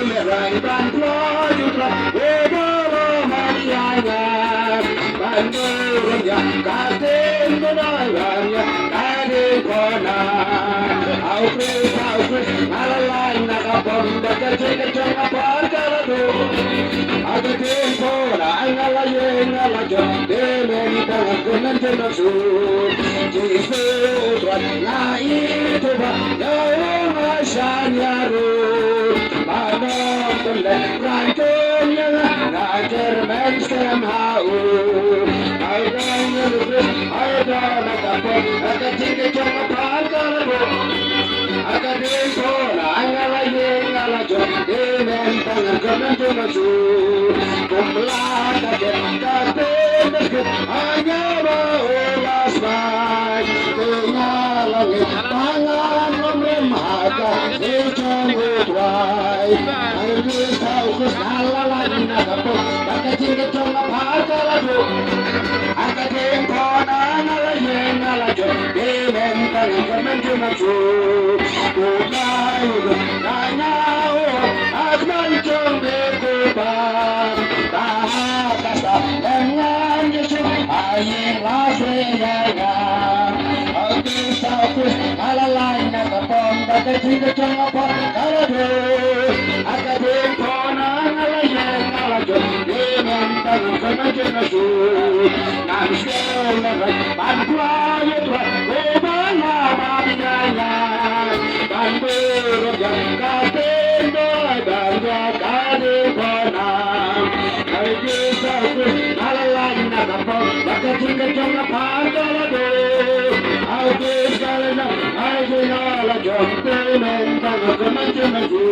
merai ban plojutra eboro manianya bandunya katen menaya kade kona au kris malalai nakapon bakajega jonga parkalado agatin kona angalaye ngalajo demeni tangakunan tenasu jisutra na ituba yauma shanyaru Manokule rantunya najer menskem hau Aidanya lupis aidana kapot Akatinga chonga parkalabo Akatin kona angalaye ngalajo Demen tangan kanan tunasu Kumlaka katen deskit Anyaba ulas bay Tingalangit tangan memremaka Sejong utway Ayulis taukus nalalan nakapot Bakatinga chonga parkalabo Akatin kona angalaye ngalajo Demen tangan kanan tunasu Kumlayud nanyao Akman chong bekupan Tahakasta dengan Yesus Aying lasreyaya Agis taukus alalay nakapon Bakatinga chonga parkalabo Akatin kona angalaye ngalajo Demen tangan kanan tunasu Namiskel nagat Bantuayot wa Ubala mabigaya Banburog yang katendo Bangga kade kona Agis taukus alalay nakapon Bakatinga chonga parkalabo Agis kalena Aying ngalajo Demen tangan kanan tunasu